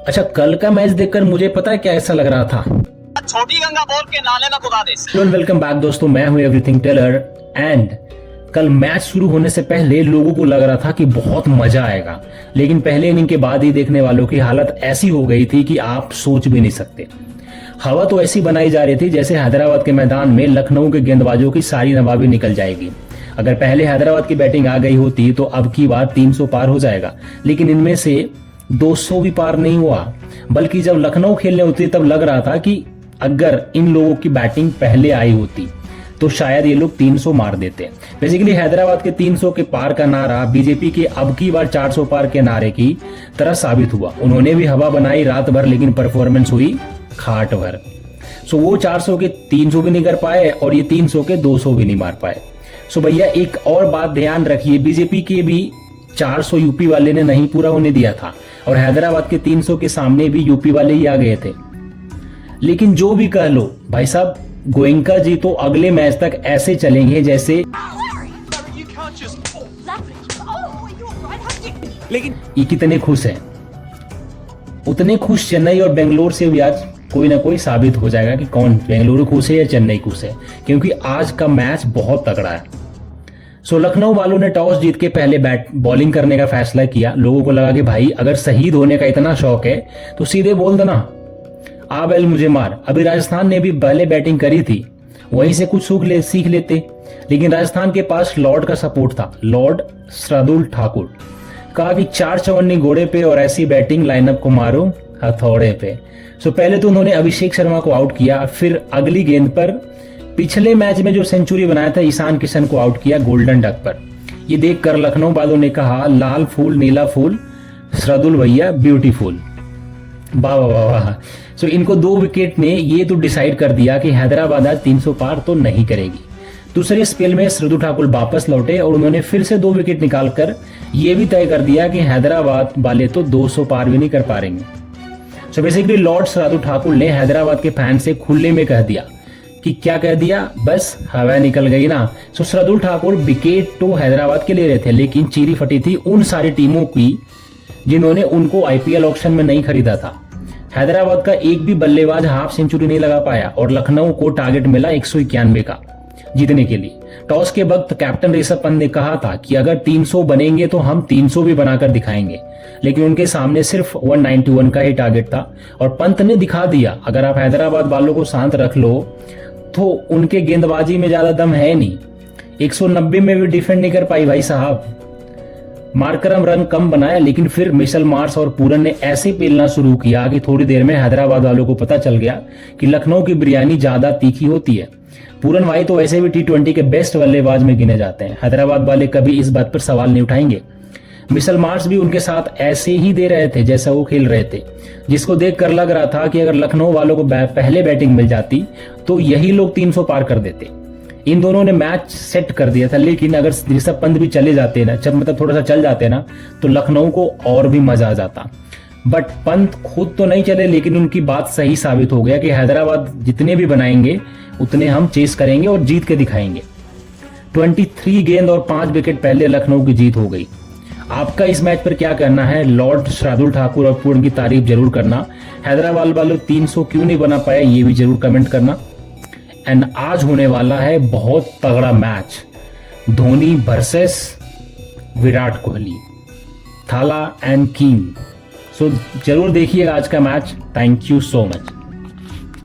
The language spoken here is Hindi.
अच्छा, कल का मैच देखकर मुझे पता है क्या ऐसा लग रहा था। छोटी गंगा बोल के नाले में कुदा दे। हेलो एंड वेलकम बैक दोस्तों, मैं हूं एवरीथिंग टेलर। एंड कल मैच शुरू होने से पहले लोगों को लग रहा था कि बहुत मजा आएगा, लेकिन पहले इनिंग के बाद ही देखने वालों की हालत ऐसी हो गई थी कि आप सोच भी नहीं सकते। हवा तो ऐसी बनाई जा रही थी जैसे हैदराबाद के मैदान में लखनऊ के गेंदबाजों की सारी नवाबी निकल जाएगी। अगर पहले हैदराबाद की बैटिंग आ गई होती तो अब की बार 300 पार हो जाएगा, लेकिन इनमें से 200 भी पार नहीं हुआ। बल्कि जब लखनऊ खेलने होती तब लग रहा था कि अगर इन लोगों की बैटिंग पहले आई होती तो शायद ये लोग 300 मार देते। बेसिकली हैदराबाद के 300 के पार का नारा बीजेपी के अब की बार 400 पार के नारे की तरह साबित हुआ। उन्होंने भी हवा बनाई रात भर, लेकिन परफॉर्मेंस हुई खाट भर। सो वो 400 के 300 भी नहीं कर पाए और ये 300 के 200 भी नहीं मार पाए। सो भैया एक और बात ध्यान रखिए, बीजेपी के भी 400 यूपी वाले ने नहीं पूरा होने दिया था और हैदराबाद के 300 के सामने भी यूपी वाले ही आ गए थे। लेकिन जो भी कह लो भाई साहब, गोयनका जी तो अगले मैच तक ऐसे चलेंगे जैसे, लेकिन ये कितने खुश हैं। उतने खुश चेन्नई और बेंगलोर से भी आज कोई ना कोई साबित हो जाएगा कि कौन बेंगलुरु खुश है या चेन्नई खुश है, क्योंकि आज का मैच बहुत तगड़ा है। सो लखनऊ वालों ने टॉस जीत के पहले बॉलिंग करने का फैसला किया। लोगों को लगा कि भाई अगर शहीद होने का इतना शौक है तो सीधे बोल देना, आ बैल मुझे मार। अभी राजस्थान ने भी पहले बैटिंग करी थी, वहीं से कुछ सीख लेते, लेकिन राजस्थान के पास लॉर्ड का सपोर्ट था। लॉर्ड शार्दुल ठाकुर कहा कि 4 चवन्नी घोड़े पे और ऐसी बैटिंग लाइनअप को मारो हथौड़े पे। सो पहले तो उन्होंने अभिषेक शर्मा को आउट किया, फिर अगली गेंद पर पिछले मैच में जो सेंचुरी बनाया था ईशान किशन को आउट किया गोल्डन डक पर। ये देखकर लखनऊ वालों ने कहा लाल फूल नीला फूल शार्दुल भैया ब्यूटीफुल, वाह वाह वाह। सो इनको 2 विकेट ने ये तो डिसाइड कर दिया कि हैदराबाद आज 300 पार तो नहीं करेगी। दूसरे स्पेल में शार्दुल ठाकुर वापस लौटे और उन्होंने फिर से 2 विकेट निकालकर ये भी तय कर दिया कि हैदराबाद वाले तो 200 पार भी नहीं कर पाएंगे। So basically Lord Shardul Thakur ने हैदराबाद के फैन से खुले में कह दिया कि क्या कह दिया, बस हवा निकल गई ना। सो शार्दुल ठाकुर विकेट तो हैदराबाद के ले रहे थे, लेकिन चीरी फटी थी उन सारी टीमों की जिन्होंने उनको आईपीएल ऑक्शन में नहीं खरीदा था। हैदराबाद का एक भी बल्लेबाज हाफ सेंचुरी नहीं लगा पाया और लखनऊ को टारगेट मिला 191 का जीतने के लिए। टॉस के वक्त कैप्टन ऋषभ पंत ने कहा था कि अगर 300 बनेंगे तो हम 300 भी बनाकर दिखाएंगे, लेकिन उनके सामने सिर्फ 191 का ही टारगेट था और पंत ने दिखा दिया अगर आप हैदराबाद वालों को शांत रख लो तो उनके गेंदबाजी में ज्यादा दम है नहीं। 190 में भी डिफेंड नहीं कर पाई भाई साहब। मार्करम रन कम बनाया, लेकिन फिर मिशेल मार्श और पूरन ने ऐसे पेलना शुरू किया कि थोड़ी देर में हैदराबाद वालों को पता चल गया कि लखनऊ की बिरयानी ज्यादा तीखी होती है। पूरन भाई तो वैसे भी T20 के बेस्ट बल्लेबाज में गिने जाते हैं, हैदराबाद वाले कभी इस बात पर सवाल नहीं उठाएंगे। मिशेल मार्श भी उनके साथ ऐसे ही दे रहे थे जैसा वो खेल रहे थे, जिसको देखकर लग रहा था कि अगर लखनऊ वालों को पहले बैटिंग मिल जाती तो यही लोग 300 पार कर देते। इन दोनों ने मैच सेट कर दिया था, लेकिन अगर ऋषभ पंत भी चले जाते ना, जब मतलब थोड़ा सा चल जाते ना, तो लखनऊ को और भी मजा आ जाता। बट पंत खुद तो नहीं चले, लेकिन उनकी बात सही साबित हो गया कि हैदराबाद जितने भी बनाएंगे उतने हम चेस करेंगे और जीत के दिखाएंगे। 23 गेंद और 5 विकेट पहले लखनऊ की जीत हो गई। आपका इस मैच पर क्या कहना है? लॉर्ड शार्दुल ठाकुर और पूर्ण की तारीफ जरूर करना। हैदराबाद वालों 300 क्यों नहीं बना पाया ये भी जरूर कमेंट करना। एंड आज होने वाला है बहुत तगड़ा मैच, धोनी वर्सेस विराट कोहली, थाला एंड किंग। सो जरूर देखिएगा आज का match. Thank you so much.